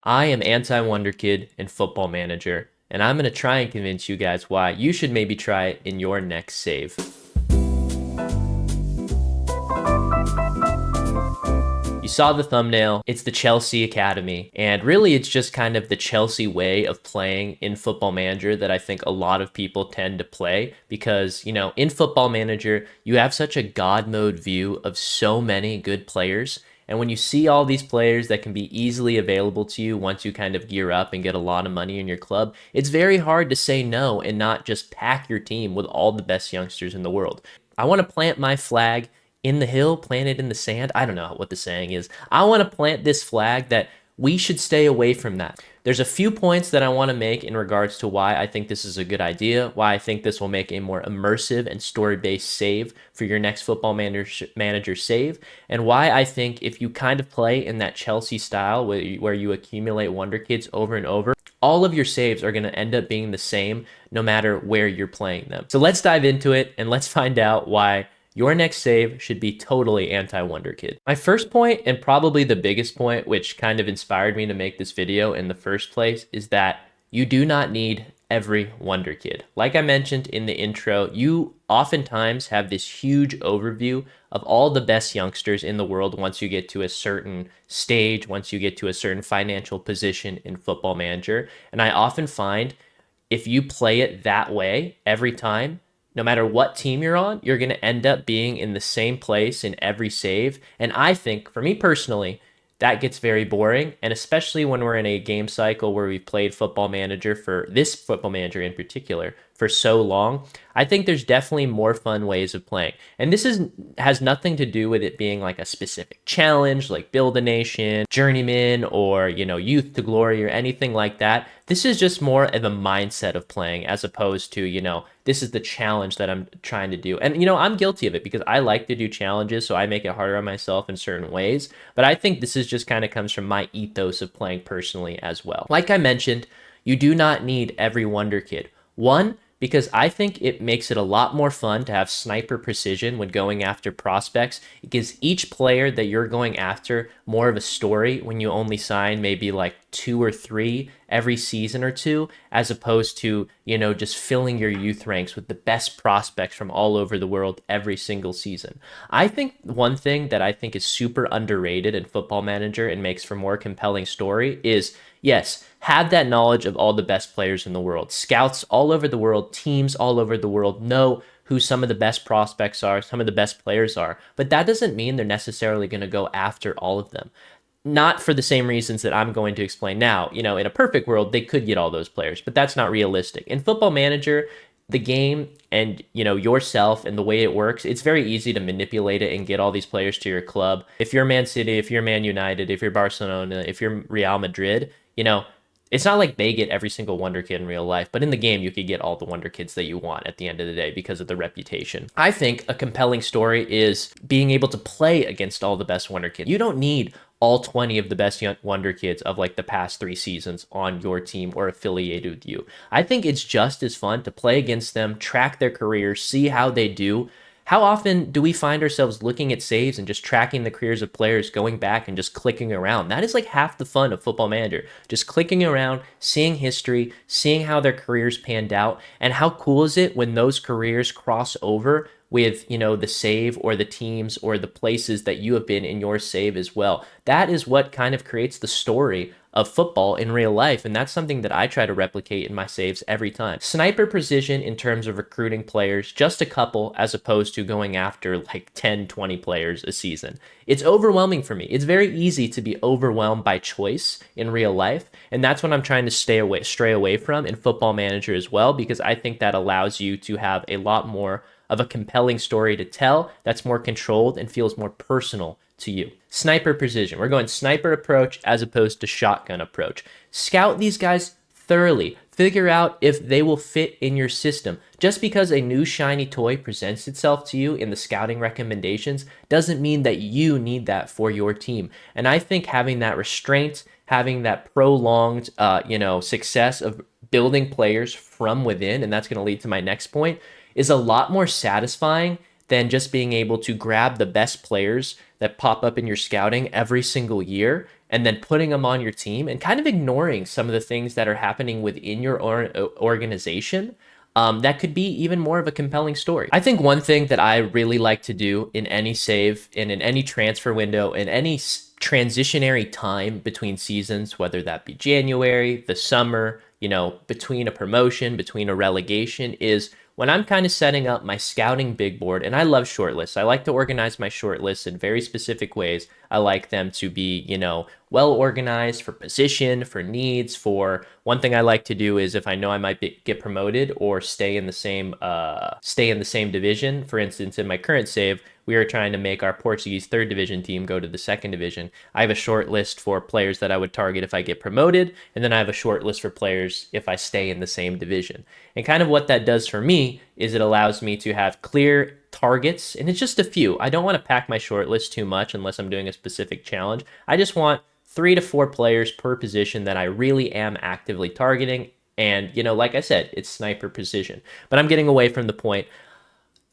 I am anti-Wonderkid and Football Manager, and I'm going to try and convince you guys why you should maybe try it in your next save. You saw the thumbnail, it's the Chelsea Academy, and really it's just kind of the Chelsea way of playing in Football Manager that I think a lot of people tend to play because, in Football Manager, you have such a God mode view of so many good players. And when you see all these players that can be easily available to you once you kind of gear up and get a lot of money in your club, it's very hard to say no and not just pack your team with all the best youngsters in the world. I want to plant my flag in the hill, plant it in the sand. I don't know what the saying is. I want to plant this flag that we should stay away from that. There's a few points that I want to make in regards to why I think this is a good idea, why I think this will make a more immersive and story-based save for your next football manager save, and why I think if you kind of play in that Chelsea style where you accumulate Wonderkids over and over, all of your saves are going to end up being the same no matter where you're playing them. So let's dive into it and let's find out why your next save should be totally anti-Wonderkid. My first point, and probably the biggest point, which kind of inspired me to make this video in the first place, is that you do not need every Wonderkid. Like I mentioned in the intro, you oftentimes have this huge overview of all the best youngsters in the world once you get to a certain stage, once you get to a certain financial position in Football Manager. And I often find if you play it that way every time, no matter what team you're on, you're going to end up being in the same place in every save. And I think, for me personally, that gets very boring. And especially when we're in a game cycle where we've played Football Manager, for this Football Manager in particular, for so long, I think there's definitely more fun ways of playing. And this has nothing to do with it being like a specific challenge, like Build a Nation, Journeyman, or, Youth to Glory or anything like that. This is just more of a mindset of playing as opposed to, this is the challenge that I'm trying to do. And, I'm guilty of it because I like to do challenges, so I make it harder on myself in certain ways. But I think this is just kind of comes from my ethos of playing personally as well. Like I mentioned, you do not need every Wonderkid. One, because I think it makes it a lot more fun to have sniper precision when going after prospects. It gives each player that you're going after more of a story when you only sign maybe like 2 or 3 every season or two, as opposed to, just filling your youth ranks with the best prospects from all over the world every single season. I think one thing that I think is super underrated in Football Manager and makes for more compelling story is, yes, have that knowledge of all the best players in the world. Scouts all over the world, teams all over the world know who some of the best prospects are, some of the best players are. But that doesn't mean they're necessarily going to go after all of them. Not for the same reasons that I'm going to explain now. In a perfect world, they could get all those players, but that's not realistic. In Football Manager, the game and yourself and the way it works, it's very easy to manipulate it and get all these players to your club. If you're Man City, if you're Man United, if you're Barcelona, if you're Real Madrid, it's not like they get every single Wonderkid in real life, but in the game, you could get all the Wonderkids that you want at the end of the day because of the reputation. I think a compelling story is being able to play against all the best Wonderkids. You don't need all 20 of the best Wonderkids of like the past 3 seasons on your team or affiliated with you. I think it's just as fun to play against them, track their careers, see how they do. How often do we find ourselves looking at saves and just tracking the careers of players, going back and just clicking around? That is like half the fun of Football Manager. Just clicking around, seeing history, seeing how their careers panned out, and how cool is it when those careers cross over with, the save or the teams or the places that you have been in your save as well. That is what kind of creates the story of football in real life, and that's something that I try to replicate in my saves every time. Sniper precision in terms of recruiting players, just a couple as opposed to going after like 10, 20 players a season. It's overwhelming for me. It's very easy to be overwhelmed by choice in real life, and that's what I'm trying to stray away from in Football Manager as well, because I think that allows you to have a lot more of a compelling story to tell that's more controlled and feels more personal to you. Sniper precision. We're going sniper approach as opposed to shotgun approach. Scout these guys thoroughly. Figure out if they will fit in your system. Just because a new shiny toy presents itself to you in the scouting recommendations doesn't mean that you need that for your team. And I think having that restraint, having that prolonged, success of building players from within, and that's going to lead to my next point, is a lot more satisfying than just being able to grab the best players that pop up in your scouting every single year and then putting them on your team and kind of ignoring some of the things that are happening within your organization, that could be even more of a compelling story. I think one thing that I really like to do in any save and in any transfer window, in any transitionary time between seasons, whether that be January, the summer, between a promotion, between a relegation, is when I'm kind of setting up my scouting big board. And I love shortlists. I like to organize my shortlists in very specific ways. I like them to be, well organized for position, for needs. For one thing I like to do is if I know I might get promoted or stay in the same division. For instance, in my current save, we are trying to make our Portuguese third division team go to the second division. I have a short list for players that I would target if I get promoted, and then I have a short list for players if I stay in the same division. And kind of what that does for me is it allows me to have clear targets, and it's just a few. I don't want to pack my short list too much unless I'm doing a specific challenge. I just want 3 to 4 players per position that I really am actively targeting. And, like I said, it's sniper precision. But I'm getting away from the point.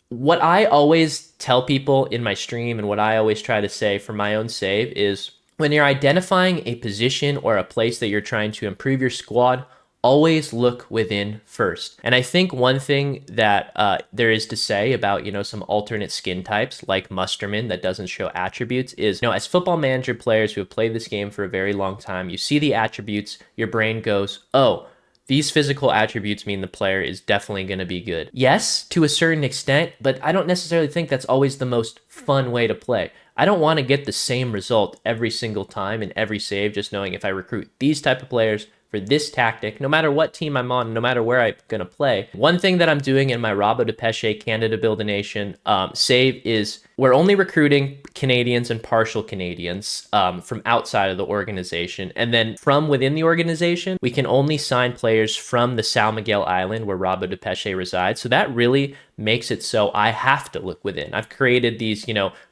What I always tell people in my stream and what I always try to say for my own save is when you're identifying a position or a place that you're trying to improve your squad, always look within first. And I think one thing that there is to say about, some alternate skin types like Musterman that doesn't show attributes is, as football manager players who have played this game for a very long time, you see the attributes, your brain goes, oh, these physical attributes mean the player is definitely going to be good. Yes, to a certain extent, but I don't necessarily think that's always the most fun way to play. I don't want to get the same result every single time in every save, just knowing if I recruit these type of players for this tactic, no matter what team I'm on, no matter where I'm going to play. One thing that I'm doing in my Rabo de Pesce Canada Build a Nation save is we're only recruiting Canadians and partial Canadians from outside of the organization. And then from within the organization, we can only sign players from the São Miguel Island where Rabo de Pesce resides. So that really makes it so I have to look within. I've created these,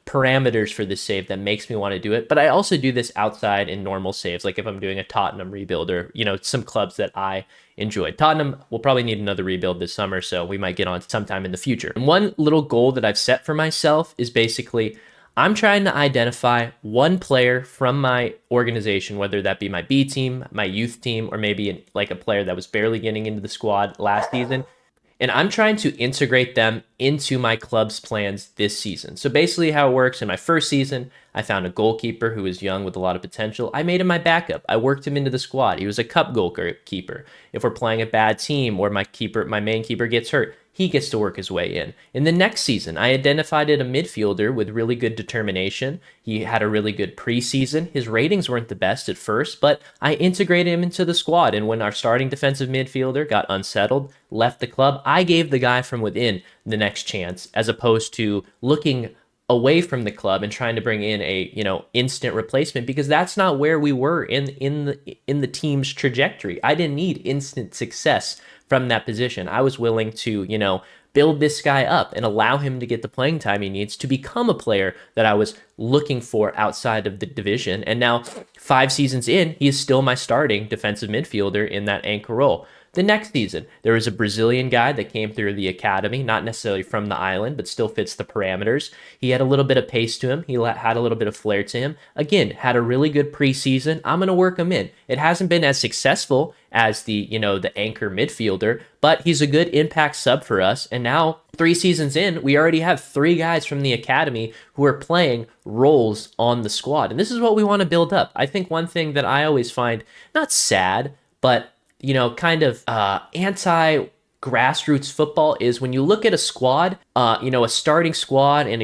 parameters for this save that makes me want to do it. But I also do this outside in normal saves, like if I'm doing a Tottenham rebuild or, some clubs that I enjoyed. Tottenham will probably need another rebuild this summer, so we might get on sometime in the future. And one little goal that I've set for myself is basically I'm trying to identify one player from my organization, whether that be my B team, my youth team, or maybe like a player that was barely getting into the squad last season. And I'm trying to integrate them into my club's plans this season. So basically how it works, in my first season, I found a goalkeeper who was young with a lot of potential. I made him my backup. I worked him into the squad. He was a cup goalkeeper. If we're playing a bad team or my main keeper gets hurt, he gets to work his way in. In the next season, I identified a midfielder with really good determination. He had a really good preseason. His ratings weren't the best at first, but I integrated him into the squad. And when our starting defensive midfielder got unsettled, left the club, I gave the guy from within the next chance, as opposed to looking away from the club and trying to bring in a instant replacement, because that's not where we were in the team's trajectory. I didn't need instant success from that position. I was willing to build this guy up and allow him to get the playing time he needs to become a player that I was looking for outside of the division. And now 5 seasons in, he is still my starting defensive midfielder in that anchor role. The next season, there was a Brazilian guy that came through the academy, not necessarily from the island, but still fits the parameters. He had a little bit of pace to him. He had a little bit of flair to him. Again, had a really good preseason. I'm going to work him in. It hasn't been as successful as the anchor midfielder, but he's a good impact sub for us. And now 3 seasons in, we already have 3 guys from the academy who are playing roles on the squad. And this is what we want to build up. I think one thing that I always find not sad, but kind of anti grassroots football is when you look at a squad, a starting squad and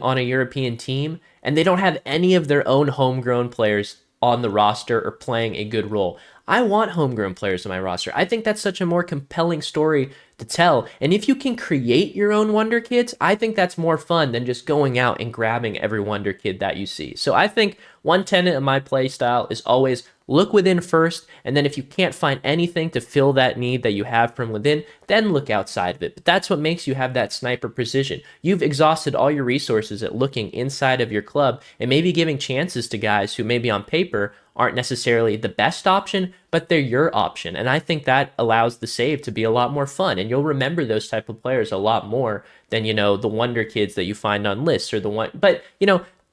on a European team, and they don't have any of their own homegrown players on the roster or playing a good role. I want homegrown players on my roster. I think that's such a more compelling story to tell. And if you can create your own Wonder Kids, I think that's more fun than just going out and grabbing every Wonder Kid that you see. So I think one tenet of my play style is always look within first, and then if you can't find anything to fill that need that you have from within, then look outside of it. But that's what makes you have that sniper precision. You've exhausted all your resources at looking inside of your club and maybe giving chances to guys who maybe on paper aren't necessarily the best option, but they're your option. And I think that allows the save to be a lot more fun. And you'll remember those type of players a lot more than, the Wonder Kids that you find on lists or the one. But,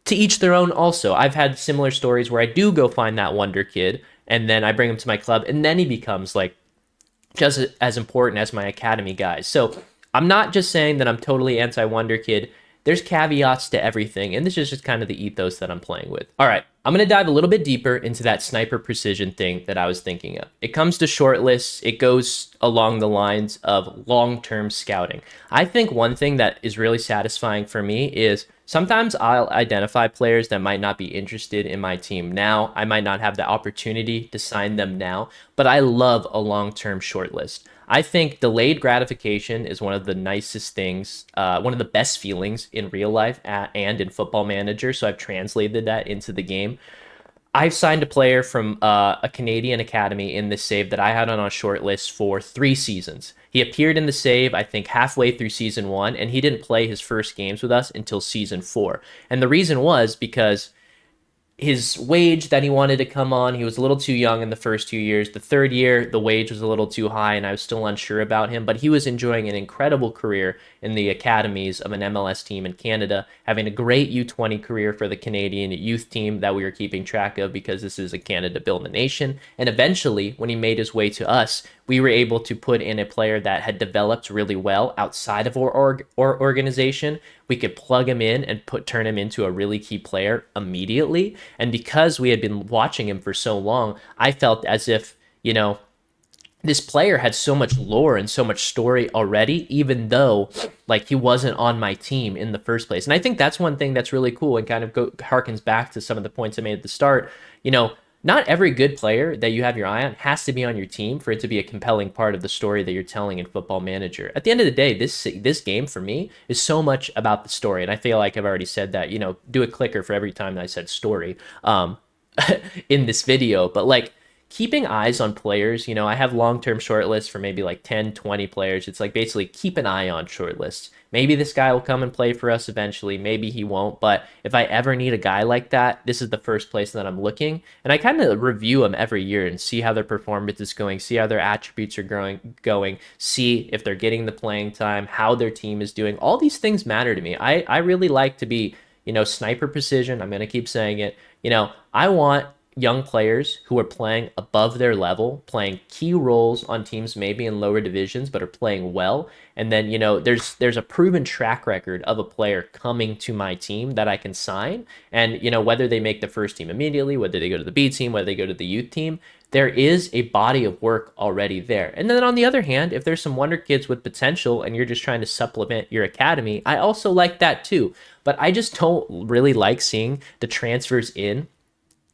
to each their own also. I've had similar stories where I do go find that wonder kid and then I bring him to my club and then he becomes like just as important as my academy guys. So I'm not just saying that I'm totally anti Wonderkid. There's caveats to everything, and this is just kind of the ethos that I'm playing with. All right, I'm going to dive a little bit deeper into that sniper precision thing that I was thinking of. It comes to short lists, it goes along the lines of long-term scouting. I think one thing that is really satisfying for me is sometimes I'll identify players that might not be interested in my team now. I might not have the opportunity to sign them now, but I love a long-term short list. I think delayed gratification is one of the nicest things, one of the best feelings in real life and in Football Manager. So I've translated that into the game. I've signed a player from a Canadian academy in this save that I had on a short list for 3 seasons. He appeared in the save, I think, halfway through season 1, and he didn't play his first games with us until season 4. And the reason was because his wage that he wanted to come on, he was a little too young in the first 2 years. The third year, the wage was a little too high, and I was still unsure about him. But he was enjoying an incredible career in the academies of an MLS team in Canada, having a great U20 career for the Canadian youth team that we were keeping track of because this is a Canada built nation. And eventually, when he made his way to us, we were able to put in a player that had developed really well outside of our organization. We could plug him in and turn him into a really key player immediately. And because we had been watching him for so long, I felt as if, this player had so much lore and so much story already, even though like he wasn't on my team in the first place. And I think that's one thing that's really cool and kind of harkens back to some of the points I made at the start. Not every good player that you have your eye on has to be on your team for it to be a compelling part of the story that you're telling in Football Manager. At the end of the day, this game for me is so much about the story. And I feel like I've already said that, do a clicker for every time that I said story in this video. But like, keeping eyes on players, I have long-term short lists for maybe like 10, 20 players. It's like basically keep an eye on short lists. Maybe this guy will come and play for us eventually. Maybe he won't. But if I ever need a guy like that, this is the first place that I'm looking. And I kind of review them every year and see how their performance is going, see how their attributes are going, see if they're getting the playing time, how their team is doing. All these things matter to me. I really like to be, sniper precision. I'm going to keep saying it. I want young players who are playing above their level, playing key roles on teams maybe in lower divisions, but are playing well. And then, there's a proven track record of a player coming to my team that I can sign. And, whether they make the first team immediately, whether they go to the B team, whether they go to the youth team, there is a body of work already there. And then on the other hand, if there's some wonder kids with potential and you're just trying to supplement your academy, I also like that too. But I just don't really like seeing the transfers in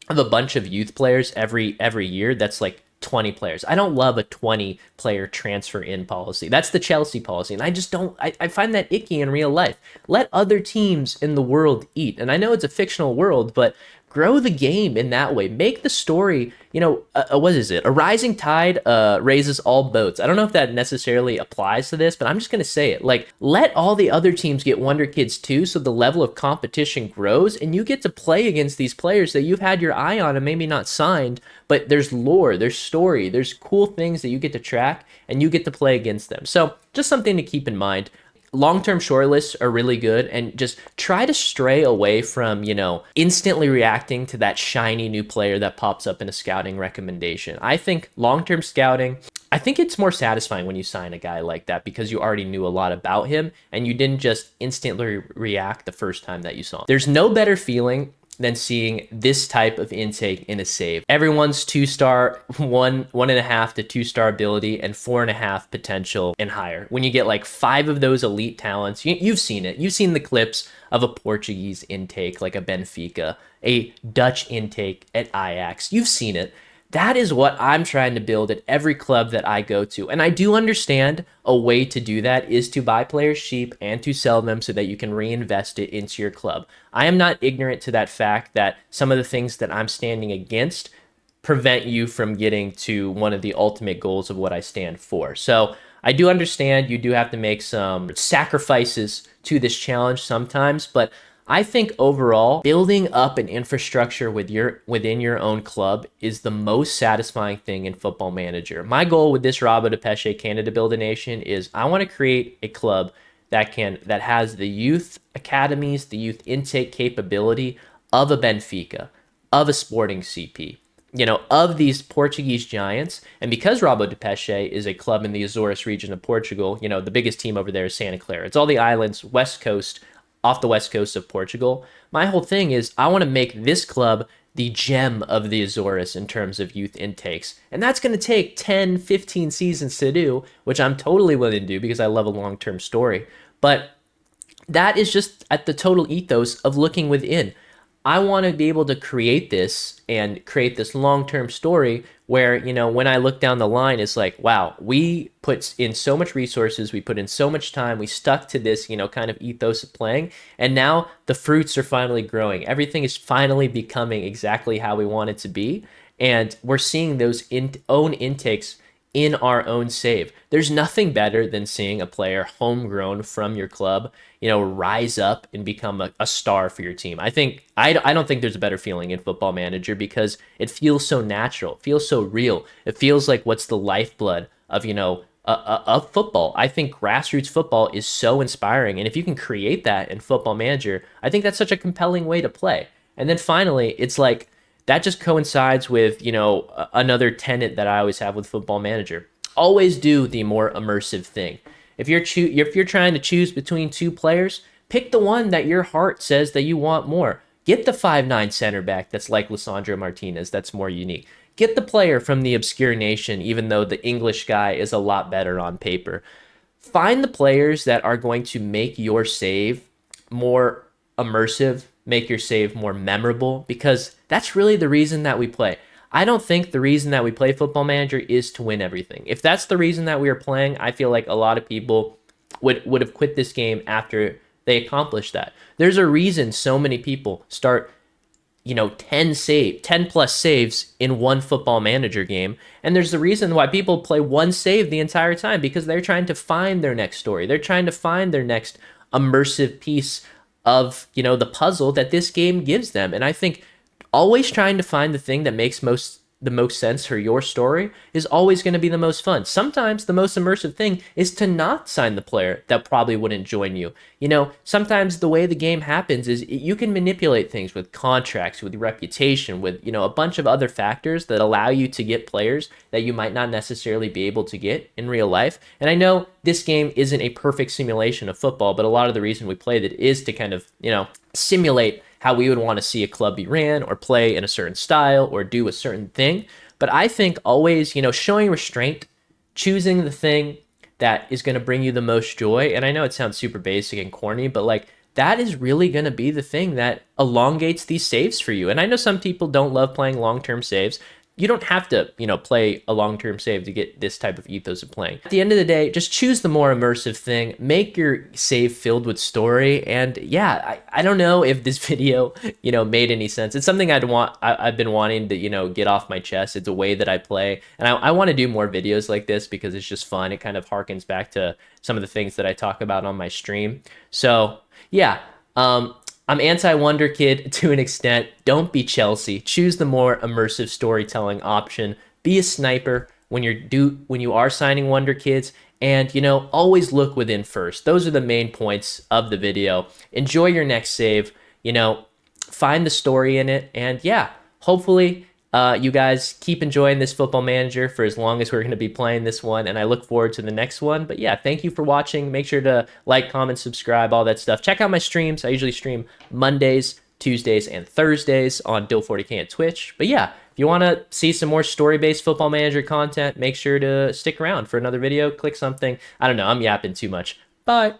of a bunch of youth players every year that's like 20 players. I don't love a 20 player transfer in policy. That's the Chelsea policy. And I just don't, I find that icky in real life. Let other teams in the world eat. And I know it's a fictional world, but grow the game in that way. Make the story, what is it? A rising tide raises all boats. I don't know if that necessarily applies to this, but I'm just going to say it. Like, let all the other teams get Wonder Kids too, so the level of competition grows, and you get to play against these players that you've had your eye on and maybe not signed, but there's lore, there's story, there's cool things that you get to track, and you get to play against them. So just something to keep in mind. Long-term short lists are really good, and just try to stray away from, instantly reacting to that shiny new player that pops up in a scouting recommendation. I think long-term scouting, I think it's more satisfying when you sign a guy like that because you already knew a lot about him and you didn't just instantly react the first time that you saw him. There's no better feeling than seeing this type of intake in a save. Everyone's 2-star, 1.5 to 2-star ability, and 4.5 potential and higher. When you get like 5 of those elite talents, you've seen it. You've seen the clips of a Portuguese intake like a Benfica, a Dutch intake at Ajax. You've seen it. That is what I'm trying to build at every club that I go to. And I do understand a way to do that is to buy players cheap and to sell them so that you can reinvest it into your club. I am not ignorant to that fact that some of the things that I'm standing against prevent you from getting to one of the ultimate goals of what I stand for. So I do understand you do have to make some sacrifices to this challenge sometimes, but I think overall, building up an infrastructure within your own club is the most satisfying thing in Football Manager. My goal with this Rabo de Pesce Canada Build a Nation is I want to create a club that has the youth academies, the youth intake capability of a Benfica, of a Sporting CP, of these Portuguese giants. And because Rabo de Peixe is a club in the Azores region of Portugal, the biggest team over there is Santa Clara. It's all the islands, west coast, off the west coast of Portugal. My whole thing is I want to make this club the gem of the Azores in terms of youth intakes. And that's going to take 10, 15 seasons to do, which I'm totally willing to do because I love a long-term story. But that is just at the total ethos of looking within. I want to be able to create this and create this long-term story where, when I look down the line, it's like, wow, we put in so much resources, we put in so much time, we stuck to this, kind of ethos of playing, and now the fruits are finally growing. Everything is finally becoming exactly how we want it to be, and we're seeing those own intakes in our own save. There's nothing better than seeing a player homegrown from your club, rise up and become a star for your team. I don't think there's a better feeling in Football Manager because it feels so natural, it feels so real. It feels like what's the lifeblood of, of football. I think grassroots football is so inspiring. And if you can create that in Football Manager, I think that's such a compelling way to play. And then finally, it's like, that just coincides with, another tenet that I always have with Football Manager. Always do the more immersive thing. If you're trying to choose between two players, pick the one that your heart says that you want more. Get the 5'9" center back that's like Lisandro Martinez, that's more unique. Get the player from the obscure nation, even though the English guy is a lot better on paper. Find the players that are going to make your save more immersive, make your save more memorable, because that's really the reason that we play. I don't think the reason that we play Football Manager is to win everything. If that's the reason that we are playing, I feel like a lot of people would have quit this game after they accomplished that. There's a reason so many people start 10 plus saves in one Football Manager game, and there's the reason why people play one save the entire time, because they're trying to find their next story. They're trying to find their next immersive piece of the puzzle that this game gives them. And I think always trying to find the thing that makes the most sense for your story is always going to be the most fun. Sometimes the most immersive thing is to not sign the player that probably wouldn't join you. Sometimes the way the game happens is you can manipulate things with contracts, with reputation, with, a bunch of other factors that allow you to get players that you might not necessarily be able to get in real life. And I know this game isn't a perfect simulation of football, but a lot of the reason we played it is to kind of, simulate how we would want to see a club be ran or play in a certain style or do a certain thing. But I think always, showing restraint, choosing the thing that is going to bring you the most joy. And I know it sounds super basic and corny, but like that is really going to be the thing that elongates these saves for you. And I know some people don't love playing long-term saves. You don't have to, play a long-term save to get this type of ethos of playing. At the end of the day, just choose the more immersive thing, make your save filled with story. And yeah, I don't know if this video, made any sense. It's something I've been wanting to, get off my chest. It's a way that I play. And I want to do more videos like this because it's just fun. It kind of harkens back to some of the things that I talk about on my stream. So yeah, I'm anti-Wonderkid to an extent. Don't be Chelsea. Choose the more immersive storytelling option. Be a sniper when you are signing Wonderkids, and always look within first. Those are the main points of the video. Enjoy your next save. Find the story in it, and yeah, hopefully you guys keep enjoying this Football Manager for as long as we're going to be playing this one, and I look forward to the next one. But yeah, thank you for watching. Make sure to like, comment, subscribe, all that stuff. Check out my streams. I usually stream Mondays, Tuesdays, and Thursdays on Dill 40K on Twitch. But yeah, if you want to see some more story-based Football Manager content, make sure to stick around for another video. Click something. I don't know. I'm yapping too much. Bye.